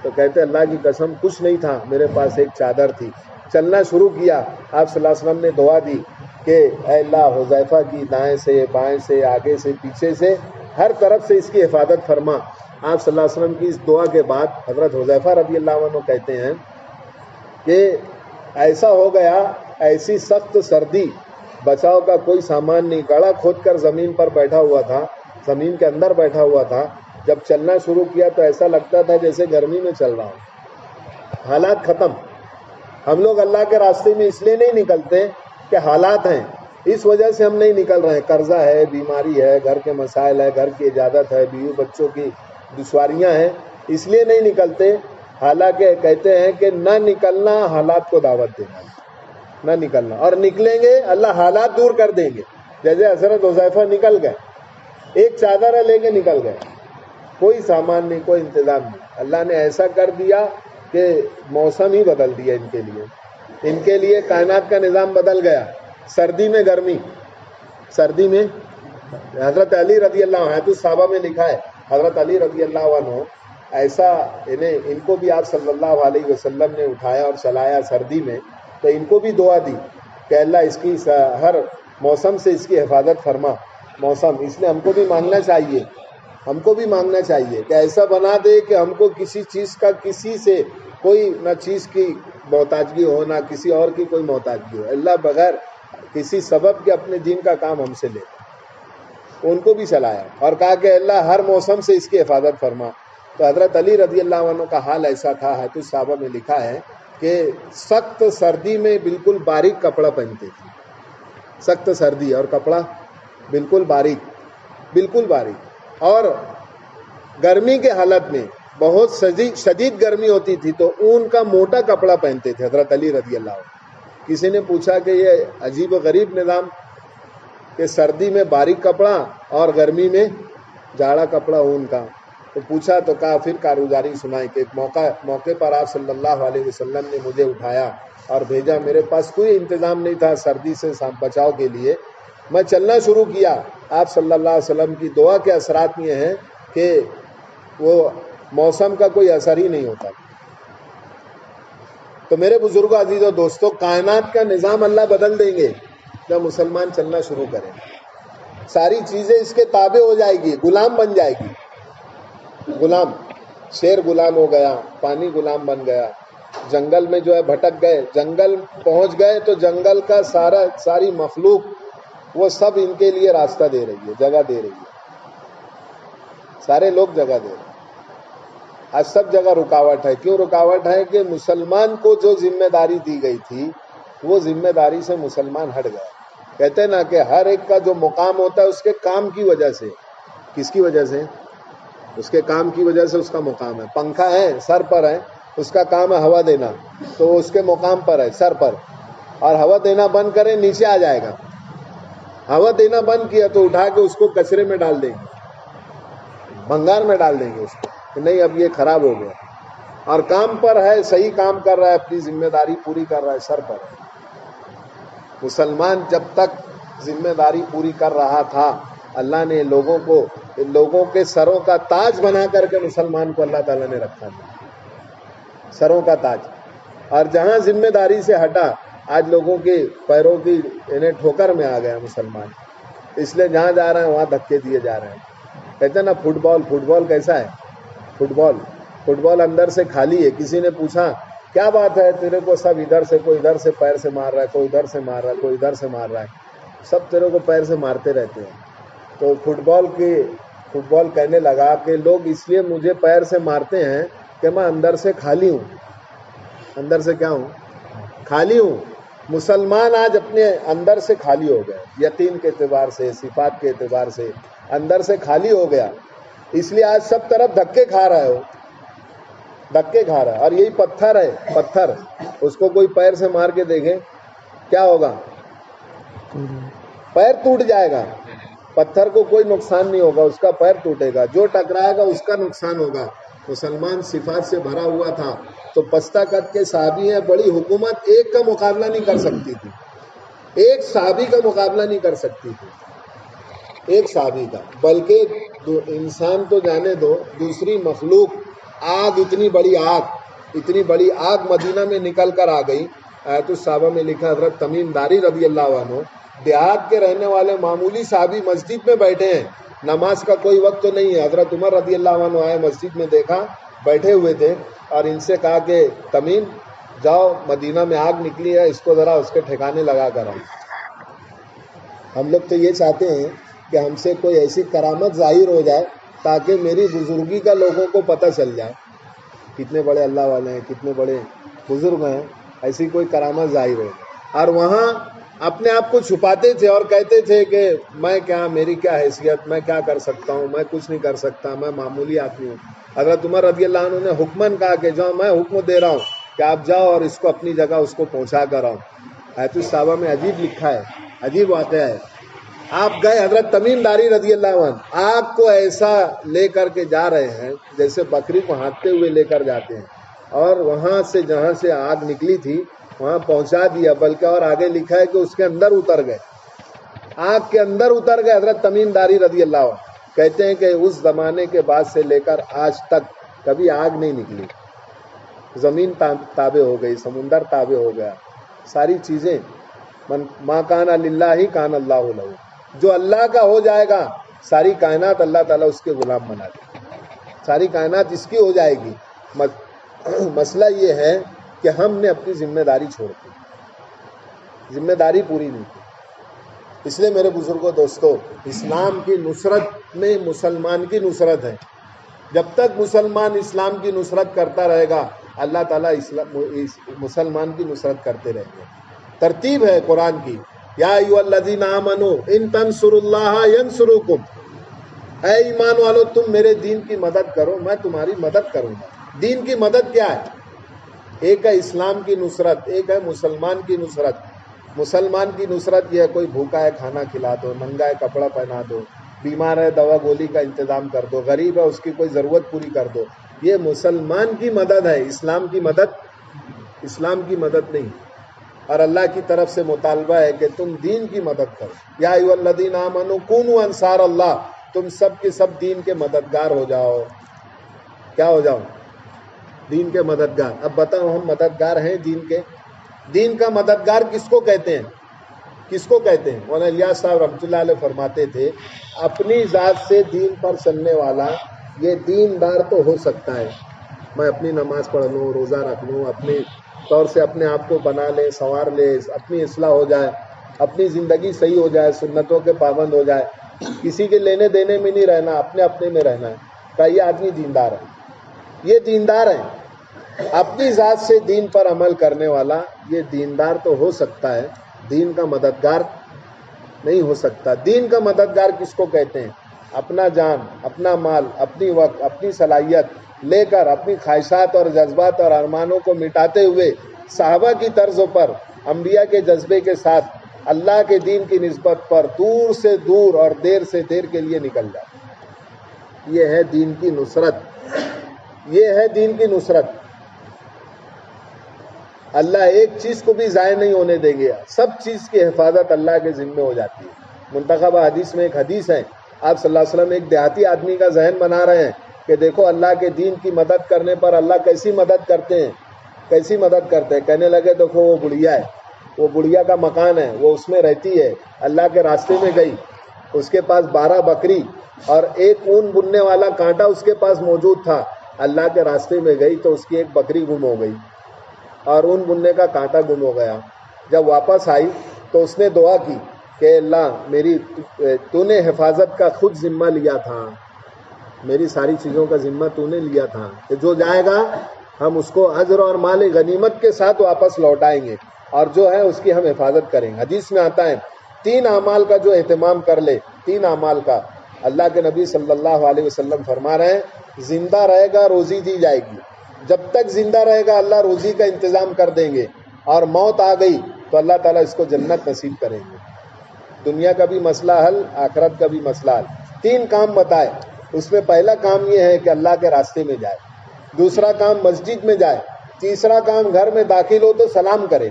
تو کہتے اللہ کی قسم کچھ نہیں تھا، میرے پاس ایک چادر تھی۔ چلنا شروع کیا، آپ صلی اللہ علیہ وسلم نے دعا دی کہ اے اللہ حذیفہ کی دائیں سے بائیں سے آگے سے پیچھے سے ہر طرف سے اس کی حفاظت فرما۔ آپ صلی اللہ علیہ وسلم کی اس دعا کے بعد حضرت حذیفہ رضی اللہ عنہ کہتے ہیں کہ ایسا ہو گیا، ایسی سخت سردی، بچاؤ کا کوئی سامان نہیں، گڑھا کھود کر زمین پر بیٹھا ہوا تھا، زمین کے اندر بیٹھا ہوا تھا، جب چلنا شروع کیا تو ایسا لگتا تھا جیسے گرمی میں چل رہا ہوں۔ حالات ختم۔ ہم لوگ اللہ کے راستے میں اس لیے نہیں نکلتے کہ حالات ہیں، اس وجہ سے ہم نہیں نکل رہے ہیں، قرضہ ہے، بیماری ہے، گھر کے مسائل ہے، گھر کی اجازت ہے، بیوی بچوں کی دشواریاں ہیں، اس لیے نہیں نکلتے۔ حالانکہ کہتے ہیں کہ نہ نکلنا حالات کو دعوت دینا، نہ نکلنا، اور نکلیں گے اللہ حالات دور کر دیں گے۔ جیسے حضرت حذیفہ نکل گئے، ایک چادر لے کے نکل گئے، کوئی سامان نہیں، کوئی انتظام نہیں، اللہ نے ایسا کر دیا کہ موسم ہی بدل دیا ان کے لیے کائنات کا نظام بدل گیا۔ سردی میں گرمی، سردی میں حضرت علی رضی اللہ عنہ، تو صحابہ میں لکھا ہے حضرت علی رضی اللہ عنہ ایسا، ان کو بھی آپ صلی اللہ علیہ وسلم نے اٹھایا اور چلایا سردی میں، تو ان کو بھی دعا دی کہ اللہ اس کی ہر موسم سے اس کی حفاظت فرما۔ موسم اس نے ہم کو بھی مانگنا چاہیے کہ ایسا بنا دے کہ ہم کو کسی چیز کا، کسی سے کوئی نہ چیز کی محتاجگی ہو، نہ کسی اور کی کوئی محتاجگی ہو، اللہ بغیر کسی سبب کے اپنے دین کا کام ہم سے لے۔ ان کو بھی چلایا اور کہا کہ اللہ ہر موسم سے اس کی حفاظت فرما۔ تو حضرت علی رضی اللہ عنہ کا حال ایسا تھا، ہے تو صحابہ میں لکھا ہے کہ سخت سردی میں بالکل باریک کپڑا پہنتے تھے، سخت سردی اور کپڑا بالکل باریک، اور گرمی کے حالت میں بہت شدید گرمی ہوتی تھی تو اون کا موٹا کپڑا پہنتے تھے حضرت علی رضی اللہ عنہ۔ کسی نے پوچھا کہ یہ عجیب و غریب نظام کہ سردی میں باریک کپڑا اور گرمی میں جاڑا کپڑا اون کا، تو پوچھا تو کہا پھر کارگزاری سنائی کہ ایک موقع پر آپ صلی اللہ علیہ وسلم نے مجھے اٹھایا اور بھیجا، میرے پاس کوئی انتظام نہیں تھا سردی سے بچاؤ کے لیے، میں چلنا شروع کیا، آپ صلی اللہ علیہ وسلم کی دعا کے اثرات یہ ہیں کہ وہ موسم کا کوئی اثر ہی نہیں ہوتا۔ تو میرے بزرگوں، عزیزوں، دوستوں، کائنات کا نظام اللہ بدل دیں گے جب مسلمان چلنا شروع کریں، ساری چیزیں اس کے تابع ہو جائے گی، غلام بن جائے گی۔ غلام، شیر غلام ہو گیا، پانی غلام بن گیا، جنگل میں جو ہے بھٹک گئے، جنگل پہنچ گئے تو جنگل کا ساری مخلوق وہ سب ان کے لیے راستہ دے رہی ہے، جگہ دے رہی ہے، سارے لوگ جگہ دے رہے ہیں۔ آج سب جگہ رکاوٹ ہے، کیوں رکاوٹ ہے؟ کہ مسلمان کو جو ذمہ داری دی گئی تھی وہ ذمہ داری سے مسلمان ہٹ گیا۔ کہتے ہیں نا کہ ہر ایک کا جو مقام ہوتا ہے اس کے کام کی وجہ سے، کس کی وجہ سے؟ اس کے کام کی وجہ سے اس کا مقام ہے۔ پنکھا ہے، سر پر ہے، اس کا کام ہے ہوا دینا، تو وہ اس کے مقام پر ہے، سر پر، اور ہوا دینا بند کرے نیچے آ جائے گا۔ ہوا دینا بند کیا تو اٹھا کے اس کو کچرے میں ڈال دیں گے، بھنگار میں ڈال دیں گے اس کو کہ نہیں اب یہ خراب ہو گیا، اور کام پر ہے، صحیح کام کر رہا ہے، اپنی ذمہ داری پوری کر رہا ہے، سر پر ہے۔ مسلمان جب تک ذمہ داری پوری کر رہا تھا، اللہ نے لوگوں کے سروں کا تاج بنا کر کے مسلمان کو اللہ تعالیٰ نے رکھا تھا، سروں کا تاج۔ اور جہاں ذمہ داری سے ہٹا، آج لوگوں کے پیروں کی انہیں ٹھوکر میں آ گیا مسلمان، اس لیے جہاں جا رہے ہیں وہاں دھکے دیے جا رہے ہیں۔ کہتے ہیں نا فٹ بال کیسا ہے؟ فٹ بال اندر سے خالی ہے۔ کسی نے پوچھا کیا بات ہے تیرے کو سب ادھر سے، کوئی ادھر سے پیر سے مار رہا ہے، کوئی ادھر سے مار رہا ہے، کوئی ادھر سے مار رہا ہے، سب تیرے کو پیر سے مارتے رہتے ہیں۔ تو فٹ بال کہنے لگا کہ لوگ اس لیے مجھے پیر سے مارتے ہیں کہ میں اندر سے خالی ہوں۔ اندر سے کیا ہوں؟ خالی ہوں۔ مسلمان آج اپنے اندر سے خالی ہو گیا، یقین کے اعتبار سے، صفات کے اعتبار سے اندر سے خالی ہو گیا، اس لیے آج سب طرف دھکے کھا رہا ہے، وہ دھکے کھا رہا ہے۔ اور یہی پتھر ہے، پتھر اس کو کوئی پیر سے مار کے دیکھے کیا ہوگا؟ پیر ٹوٹ جائے گا۔ پتھر کو کوئی نقصان نہیں ہوگا، اس کا پیر ٹوٹے گا، جو ٹکرائے گا اس کا نقصان ہوگا۔ مسلمان صفات سے بھرا ہوا تھا تو پستہ قد کے صحابی ہیں، بڑی حکومت ایک کا مقابلہ نہیں کر سکتی تھی، ایک صحابی کا مقابلہ نہیں کر سکتی تھی، ایک صحابی کا، بلکہ انسان تو جانے دو، دوسری مخلوق، آگ، اتنی بڑی آگ مدینہ میں نکل کر آ گئی۔ آیت الصحابہ میں لکھا حضرت تمیم داری رضی اللہ عنہ، دیہات کے رہنے والے معمولی صحابی مسجد میں بیٹھے ہیں، نماز کا کوئی وقت تو نہیں ہے، حضرت عمر رضی اللہ عنہ آئے مسجد میں، دیکھا بیٹھے ہوئے تھے، اور ان سے کہا کہ تمیم جاؤ، مدینہ میں آگ نکلی ہے، اس کو ذرا اس کے ٹھکانے لگا کر آؤ۔ ہم لوگ تو یہ چاہتے ہیں کہ ہم سے کوئی ایسی کرامت ظاہر ہو جائے تاکہ میری بزرگی کا لوگوں کو پتہ چل جائے، کتنے بڑے اللہ والے ہیں، کتنے بڑے بزرگ ہیں، ایسی کوئی کرامت ظاہر ہو۔ اور وہاں اپنے آپ کو چھپاتے تھے اور کہتے تھے کہ میں کیا، میری کیا حیثیت، میں کیا کر سکتا ہوں، میں کچھ نہیں کر سکتا، میں معمولی آدمی ہوں۔ حضرت عمر رضی اللہ عنہ نے حکماً کہا کہ جاؤ، میں حکم دے رہا ہوں کہ آپ جاؤ اور اس کو اپنی جگہ اس کو پہنچا کر آؤ۔ آیت الصحابہ میں عجیب لکھا ہے، عجیب واقعہ ہے۔ آپ گئے، حضرت تمیم داری رضی اللہ عنہ آگ کو ایسا لے کر کے جا رہے ہیں جیسے بکری کو ہانکتے ہوئے لے کر جاتے ہیں، اور وہاں سے جہاں سے آگ نکلی تھی وہاں پہنچا دیا، بلکہ اور آگے لکھا ہے کہ اس کے اندر اتر گئے، آگ کے اندر اتر گئے حضرت تمیم داری رضی اللہ عنہ۔ کہتے ہیں کہ اس زمانے کے بعد سے لے کر آج تک کبھی آگ نہیں نکلی، زمین تابع ہو گئی، سمندر تابع ہو گیا، ساری چیزیں، ما کان للہ کان اللہ لہ، جو اللہ کا ہو جائے گا ساری کائنات اللہ تعالیٰ اس کے غلام بنا دے، ساری کائنات اس کی ہو جائے گی۔ مسئلہ یہ ہے کہ ہم نے اپنی ذمہ داری چھوڑ دی، ذمہ داری پوری نہیں کی۔ اس لیے میرے بزرگوں، دوستو، اسلام کی نصرت میں مسلمان کی نصرت ہے۔ جب تک مسلمان اسلام کی نصرت کرتا رہے گا اللہ تعالیٰ مسلمان کی نصرت کرتے رہیں گے۔ ترتیب ہے قرآن کی، یا ایھا الذین آمنوا ان تنصروا اللہ ینصرکم، اے ایمان والو تم میرے دین کی مدد کرو میں تمہاری مدد کروں گا۔ دین کی مدد کیا ہے؟ ایک ہے اسلام کی نصرت، ایک ہے مسلمان کی نصرت۔ مسلمان کی نصرت یہ ہے کوئی بھوکا ہے کھانا کھلا دو، ننگا ہے کپڑا پہنا دو، بیمار ہے دوا گولی کا انتظام کر دو، غریب ہے اس کی کوئی ضرورت پوری کر دو۔ یہ مسلمان کی مدد ہے، اسلام کی مدد نہیں۔ اور اللہ کی طرف سے مطالبہ ہے کہ تم دین کی مدد کرو۔ یا ایھا الذین آمنوا کونوا انصار اللہ، تم سب کے سب دین کے مددگار ہو جاؤ۔ کیا ہو جاؤ؟ دین کے مددگار۔ اب بتاؤ ہم مددگار ہیں دین کے؟ دین کا مددگار کس کو کہتے ہیں؟ کس کو کہتے ہیں؟ مولانا الیاس صاحب رحمۃ اللہ علیہ فرماتے تھے اپنی ذات سے دین پر چلنے والا یہ دیندار تو ہو سکتا ہے، میں اپنی نماز پڑھ لوں، روزہ رکھ لوں، اپنے طور سے اپنے آپ کو بنا لے، سنوار لے، اپنی اصلاح ہو جائے، اپنی زندگی صحیح ہو جائے، سنتوں کے پابند ہو جائے، کسی کے لینے دینے میں نہیں رہنا، اپنے میں رہنا ہے، کہ یہ آدمی دیندار ہے۔ یہ دیندار ہے، اپنی ذات سے دین پر عمل کرنے والا یہ دیندار تو ہو سکتا ہے، دین کا مددگار نہیں ہو سکتا۔ دین کا مددگار کس کو کہتے ہیں؟ اپنا جان، اپنا مال، اپنی وقت، اپنی صلاحیت لے کر اپنی خواہشات اور جذبات اور ارمانوں کو مٹاتے ہوئے صحابہ کی طرز پر انبیاء کے جذبے کے ساتھ اللہ کے دین کی نسبت پر دور سے دور اور دیر سے دیر کے لیے نکل جائے۔ یہ ہے دین کی نصرت، یہ ہے دین کی نصرت۔ اللہ ایک چیز کو بھی ضائع نہیں ہونے دیں گے، سب چیز کی حفاظت اللہ کے ذمے ہو جاتی ہے۔ منتخبہ حدیث میں ایک حدیث ہے، آپ صلی اللہ علیہ وسلم ایک دیہاتی آدمی کا ذہن بنا رہے ہیں کہ دیکھو اللہ کے دین کی مدد کرنے پر اللہ کیسی مدد کرتے ہیں، کیسی مدد کرتے ہیں۔ کہنے لگے دیکھو وہ بڑھیا ہے، وہ بڑھیا کا مکان ہے، وہ اس میں رہتی ہے، اللہ کے راستے میں گئی، اس کے پاس 12 بکری اور ایک اون بننے والا کانٹا اس کے پاس موجود تھا۔ اللہ کے راستے میں گئی تو اس کی ایک بکری گم ہو گئی اور اون بننے کا کانٹا گم ہو گیا۔ جب واپس آئی تو اس نے دعا کی کہ اللہ میری تو نے حفاظت کا خود ذمہ لیا تھا، میری ساری چیزوں کا ذمہ تو نے لیا تھا کہ جو جائے گا ہم اس کو اجر اور مال غنیمت کے ساتھ واپس لوٹائیں گے اور جو ہے اس کی ہم حفاظت کریں گے۔ حدیث میں آتا ہے 3 اعمال کا جو اہتمام کر لے، 3 اعمال کا، اللہ کے نبی صلی اللہ علیہ وسلم فرما رہے ہیں زندہ رہے گا روزی دی جائے گی، جب تک زندہ رہے گا اللہ روزی کا انتظام کر دیں گے، اور موت آ گئی تو اللہ تعالیٰ اس کو جنت نصیب کریں گے۔ دنیا کا بھی مسئلہ حل، آخرت کا بھی مسئلہ حل۔ 3 کام بتائے، اس میں پہلا کام یہ ہے کہ اللہ کے راستے میں جائے، دوسرا کام مسجد میں جائے، تیسرا کام گھر میں داخل ہو تو سلام کرے۔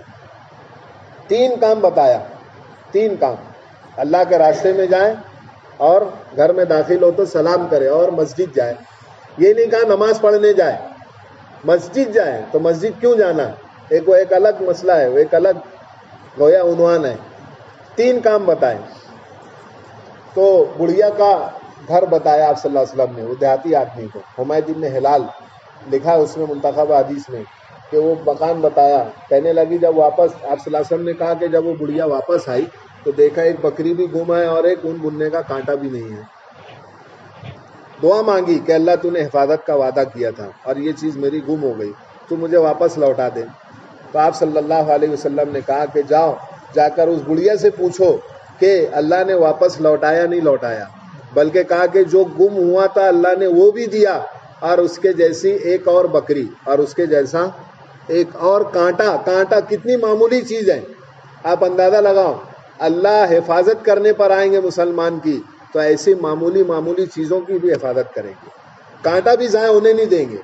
3 کام بتایا، 3 کام، اللہ کے راستے میں جائے اور گھر میں داخل ہو تو سلام کرے اور مسجد جائے۔ یہ نہیں کہا نماز پڑھنے جائے، مسجد جائے۔ تو مسجد کیوں جانا ہے وہ ایک الگ مسئلہ ہے، وہ ایک الگ گویا عنوان ہے۔ 3 کام بتائے تو بڑھیا کا گھر بتایا آپ صلی اللہ علیہ وسلم نے، وہ دیہاتی آدمی کو، حمید بن ہلال لکھا ہے اس میں منتخب حدیث میں کہ وہ مکان بتایا۔ کہنے لگی جب واپس آپ صلی اللہ علیہ وسلم نے کہا کہ جب وہ بڑھیا واپس آئی تو دیکھا ایک بکری بھی گم ہے اور ایک اون بننے کا کانٹا بھی نہیں ہے۔ دعا مانگی کہ اللہ تو نے حفاظت کا وعدہ کیا تھا اور یہ چیز میری گم ہو گئی، تو مجھے واپس لوٹا دے۔ تو آپ صلی اللہ علیہ وسلم نے کہا کہ جاؤ جا کر اس بڑھیا سے پوچھو کہ اللہ نے واپس لوٹایا نہیں لوٹایا، بلکہ کہا کہ جو گم ہوا تھا اللہ نے وہ بھی دیا، اور اس کے جیسی ایک اور بکری اور اس کے جیسا ایک اور کانٹا۔ کانٹا کتنی معمولی چیز ہے، آپ اندازہ لگاؤ۔ اللہ حفاظت کرنے پر آئیں گے مسلمان کی تو ایسی معمولی چیزوں کی بھی حفاظت کریں گے، کانٹا بھی ضائع ہونے نہیں دیں گے۔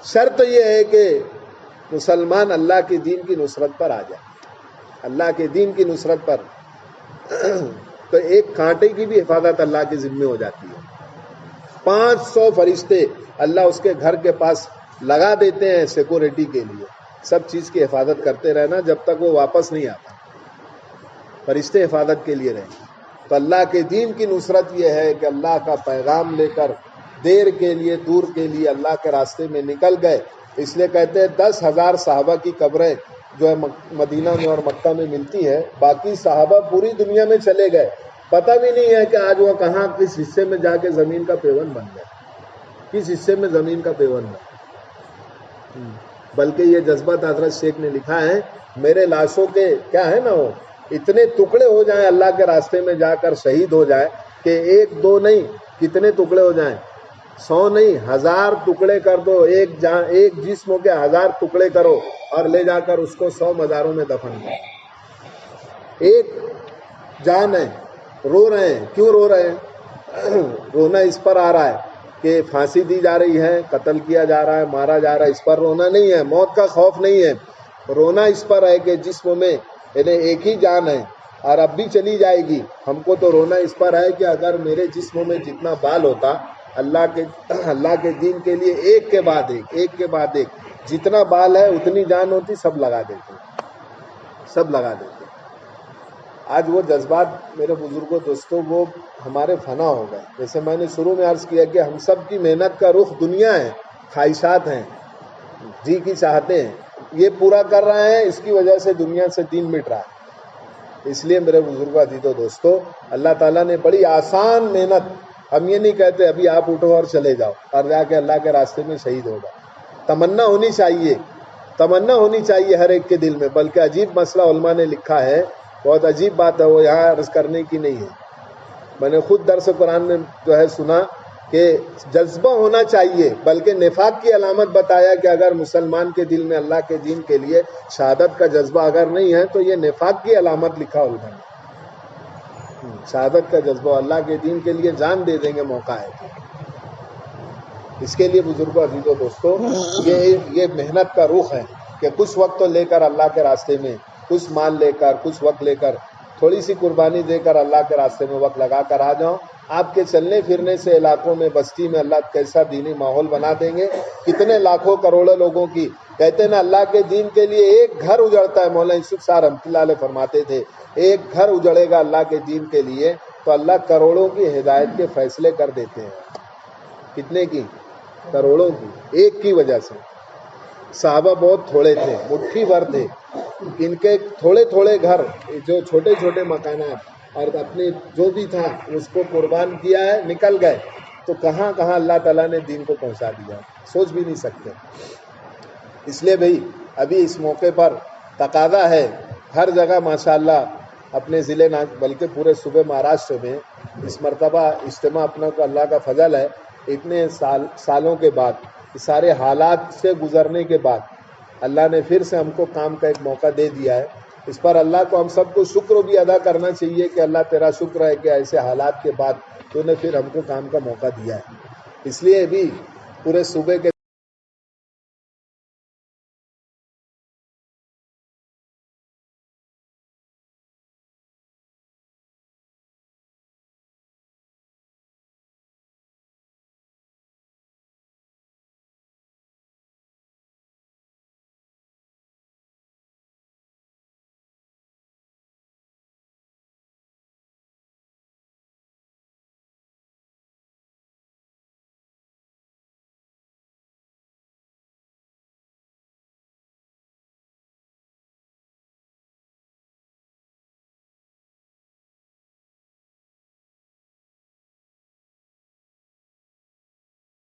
شرط یہ ہے کہ مسلمان اللہ کے دین کی نصرت پر آ جائے، اللہ کے دین کی نصرت پر تو ایک کانٹے کی بھی حفاظت اللہ کے ذمے ہو جاتی ہے۔ 500 فرشتے اللہ اس کے گھر کے پاس لگا دیتے ہیں سیکورٹی کے لیے، سب چیز کی حفاظت کرتے رہنا جب تک وہ واپس نہیں آتا، فرشتے حفاظت کے لیے رہیں۔ تو اللہ کے دین کی نصرت یہ ہے کہ اللہ کا پیغام لے کر دیر کے لیے دور کے لیے اللہ کے راستے میں نکل گئے۔ اس لیے کہتے ہیں 10,000 صحابہ کی قبریں جو ہے مدینہ میں اور مکہ میں ملتی ہے، باقی صحابہ پوری دنیا میں چلے گئے، پتہ بھی نہیں ہے کہ آج وہ کہاں کس حصے میں جا کے زمین کا پیون بن گئے، کس حصے میں زمین کا پیون بن۔ بلکہ یہ جذبات حضرت شیخ نے لکھا ہے میرے لاشوں کے کیا ہے نا وہ اتنے ٹکڑے ہو جائیں اللہ کے راستے میں جا کر شہید ہو جائے کہ 1 2 نہیں کتنے ٹکڑے ہو جائیں، 100 نہیں 1000 ٹکڑے کر دو، ایک جسم کے 1000 ٹکڑے کرو اور لے جا کر اس کو 100 مزاروں میں دفن کرو۔ ایک جان ہے، رو رہے ہیں، کیوں رو رہے ہیں؟ رونا اس پر آ رہا ہے کہ پھانسی دی جا رہی ہے، قتل کیا جا رہا ہے، مارا جا رہا ہے، اس پر رونا نہیں ہے، موت کا خوف نہیں ہے، رونا اس پر ہے کہ جسم میں ایک ہی جان ہے اور اب بھی چلی جائے گی۔ ہم کو تو رونا اس پر ہے کہ اگر میرے جسم میں جتنا بال ہوتا، اللہ کے دین کے لیے ایک کے بعد ایک جتنا بال ہے اتنی جان ہوتی، سب لگا دیتے۔ آج وہ جذبات میرے بزرگوں دوستوں وہ ہمارے فنا ہو گئے۔ جیسے میں نے شروع میں عرض کیا کہ ہم سب کی محنت کا رخ دنیا ہے، خواہشات ہیں، جی کی چاہتے ہیں، یہ پورا کر رہے ہیں، اس کی وجہ سے دنیا سے دین مٹ رہا ہے۔ اس لیے میرے بزرگوں عزیزوں دوستوں، اللہ تعالیٰ نے بڑی آسان محنت، ہم یہ نہیں کہتے ابھی آپ اٹھو اور چلے جاؤ اور جا کے اللہ کے راستے میں شہید ہوگا۔ تمنا ہونی چاہیے ہر ایک کے دل میں، بلکہ عجیب مسئلہ علماء نے لکھا ہے، بہت عجیب بات ہے، وہ یہاں عرض کرنے کی نہیں ہے۔ میں نے خود درس قرآن میں سنا کہ جذبہ ہونا چاہیے، بلکہ نفاق کی علامت بتایا کہ اگر مسلمان کے دل میں اللہ کے دین کے لیے شہادت کا جذبہ اگر نہیں ہے تو یہ نفاق کی علامت لکھا علماء نے۔ شہادت کا جذبہ، اللہ کے دین کے لیے جان دے دیں گے، موقع ہے۔ اس کے لیے بزرگوں عزیزوں دوستوں یہ محنت کا رخ ہے کہ کچھ وقت تو لے کر اللہ کے راستے میں، کچھ مال لے کر، کچھ وقت لے کر، تھوڑی سی قربانی دے کر اللہ کے راستے میں وقت لگا کر آ جاؤ۔ آپ کے چلنے پھرنے سے علاقوں میں، بستی میں اللہ کیسا دینی ماحول بنا دیں گے۔ کتنے لاکھوں کروڑوں لوگوں کی، کہتے ہیں نا اللہ کے دین کے لیے ایک گھر اجڑتا ہے، مولانا یوسف صاحب رحمۃ اللہ علیہ فرماتے تھے ایک گھر اجڑے گا اللہ کے دین کے لیے تو اللہ کروڑوں کی ہدایت کے فیصلے کر دیتے ہیں۔ کتنے کی؟ کروڑوں کی، ایک کی وجہ سے۔ صحابہ بہت تھوڑے تھے، مٹھی بھر تھے، ان کے تھوڑے تھوڑے گھر، جو چھوٹے چھوٹے مکانات اور اپنے جو بھی تھا اس کو قربان کیا ہے، نکل گئے تو کہاں کہاں اللہ تعالیٰ نے دین کو پہنچا دیا، سوچ بھی نہیں سکتے۔ اس لیے بھائی ابھی اس موقع پر تقاضا ہے ہر جگہ ماشاءاللہ، اپنے ضلع نہ بلکہ پورے صوبے مہاراشٹر میں اس مرتبہ اجتماع اپنا کو اللہ کا فضل ہے، اتنے سالوں کے بعد، سارے حالات سے گزرنے کے بعد اللہ نے پھر سے ہم کو کام کا ایک موقع دے دیا ہے۔ اس پر اللہ کو ہم سب کو شکر بھی ادا کرنا چاہیے کہ اللہ تیرا شکر ہے کہ ایسے حالات کے بعد تو نے پھر ہم کو کام کا موقع دیا ہے۔ اس لیے بھی پورے صوبے کے